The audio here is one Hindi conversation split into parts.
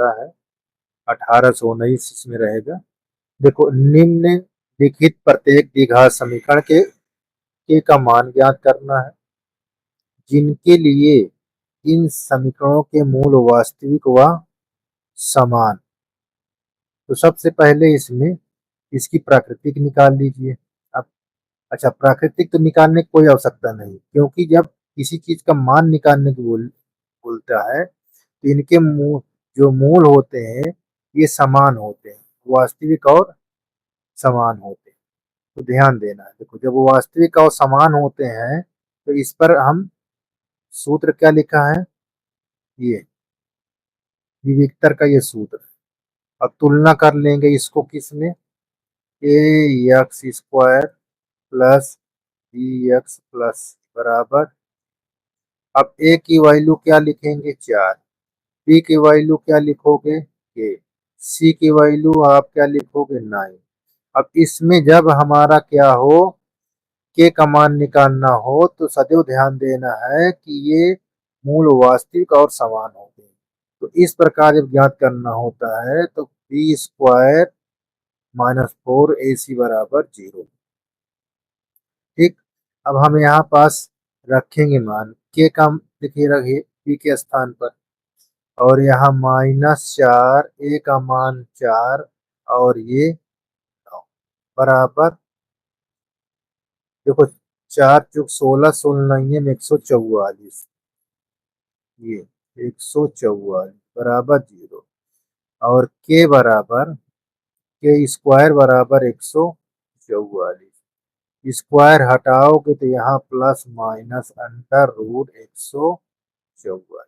है 1819 इसमें रहेगा। देखो, निम्नलिखित प्रत्येक द्विघात समीकरण के का मान ज्ञात करना है जिनके लिए इन समीकरणों के मूल वास्तविक व समान। तो सबसे पहले इसमें इसकी प्राकृतिक निकाल लीजिए। अब अच्छा, प्राकृतिक तो निकालने की कोई आवश्यकता नहीं, क्योंकि जब किसी चीज का मान निकालने की बोलता है तो इनके जो मूल होते हैं ये समान होते हैं, वास्तविक और समान होते हैं। तो ध्यान देना है, देखो जब वो वास्तविक और समान होते हैं तो इस पर हम सूत्र क्या लिखा है, ये विविक्तर का ये सूत्र। अब तुलना कर लेंगे इसको किसमें, A X square plus B X plus बराबर। अब ए की वैल्यू क्या लिखेंगे, 4। बी की वैल्यू क्या लिखोगे, के। सी की वैल्यू आप क्या लिखोगे, 9। अब इसमें जब हमारा क्या हो, के का मान निकालना हो तो सदैव ध्यान देना है कि ये मूल वास्तविक और समान होते हैं। तो इस प्रकार जब ज्ञात करना होता है तो बी स्क्वायर माइनस 4ac बराबर 0। ठीक। अब हम यहाँ पास रखेंगे मान के का, देखिए रखिए बी के स्थान पर, और यहाँ -4, ए का मान 4 और ये 9 बराबर। देखो 4 चौक 16, 16 नहीं है 144, ये 144 बराबर 0। और के बराबर, के स्क्वायर बराबर 144। स्क्वायर हटाओगे तो यहाँ प्लस माइनस अंडर रूट 144।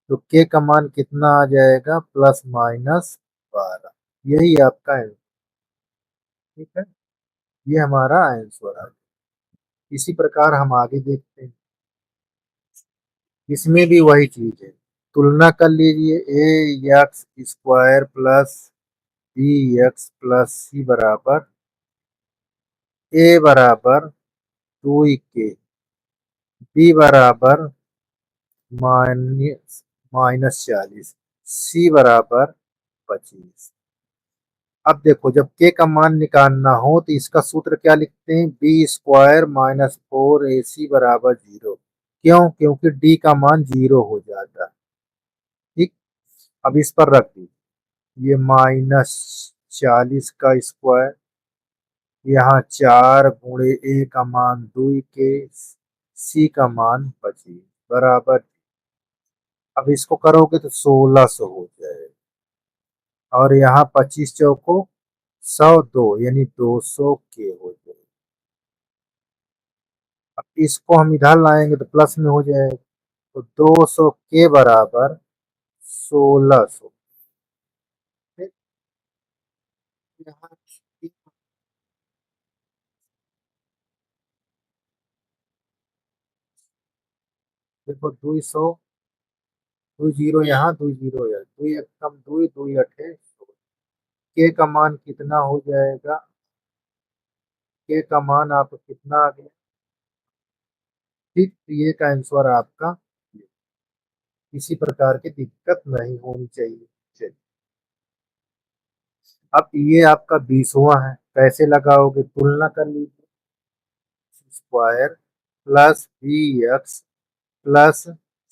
तो के का मान कितना आ जाएगा, +-12। यही आपका है। ठीक है, ये हमारा आंसर है। इसी प्रकार हम आगे देखते हैं, इसमें भी वही चीज है। तुलना कर लीजिए, A X square plus B X plus C बराबर, ए बराबर 2 के, बी बराबर -40, सी बराबर 25। अब देखो जब के का मान निकालना हो तो इसका सूत्र क्या लिखते हैं, बी स्क्वायर -4ac बराबर 0। क्यों, क्योंकि डी का मान 0 हो जाता है। ठीक। अब इस पर रख दीजिए, ये -40 का स्क्वायर, यहाँ 4 गुणे ए का मान 2 के, सी का मान 25 बराबर। अब इसको करोगे तो 1600 हो जाएगा, और यहाँ 25 चौको 102 यानी 200 के हो जाएगा। अब इसको हम इधर लाएंगे तो प्लस में हो जाएगा, तो 200 के बराबर 1600। यहाँ देखो 200, 20 यहाँ 20 है, 2 कम 2 2 8 के का मान कितना हो जाएगा, के का मान आपको कितना आ गया। ठीक, तो ये का आंसर आपका, किसी प्रकार की दिक्कत नहीं होनी चाहिए। चलिए, अब ये आपका 20वां है, कैसे लगाओगे, तुलना कर लीजिए। Square plus B X plus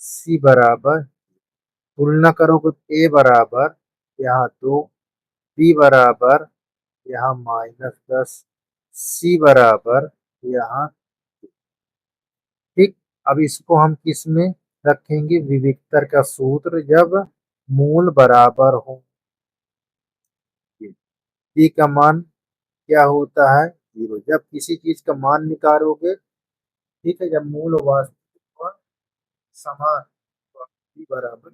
C बराबर, तुलना करोगे तो ए बराबर यहाँ 2, बी बराबर यहाँ -10, सी बराबर यहाँ। ठीक। अब इसको हम किस में रखेंगे, विविक्तर का सूत्र, जब मूल बराबर हो। डी का मान क्या होता है, 0। जब किसी चीज का मान निकालोगे, ठीक है, जब मूल वास्तविक और समान, तो डी बराबर।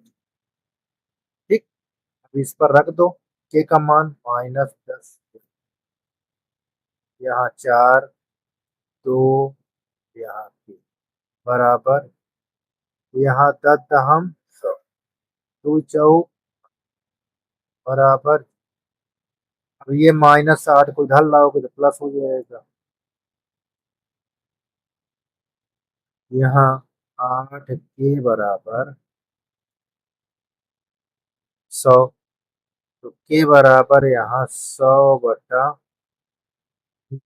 ठीक। अब इस पर रख दो, के का मान -10, यहाँ 4, 2, यहाँ के बराबर, यहाँ 10 हम 2 चौक बराबर। अब ये -8 को इधर लाओगे तो प्लस हो जाएगा, यहाँ 8 के बराबर 100, तो के बराबर यहाँ 100 बटा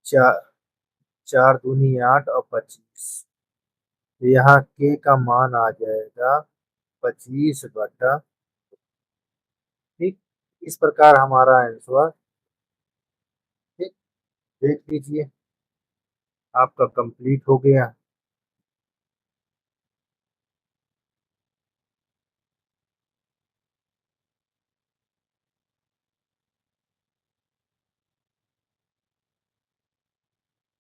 चार, 4 दूनी 8 और 25। तो यहाँ के का मान आ जाएगा 25 बटा। ठीक, इस प्रकार हमारा आंसर। ठीक, देख लीजिए आपका कंप्लीट हो गया।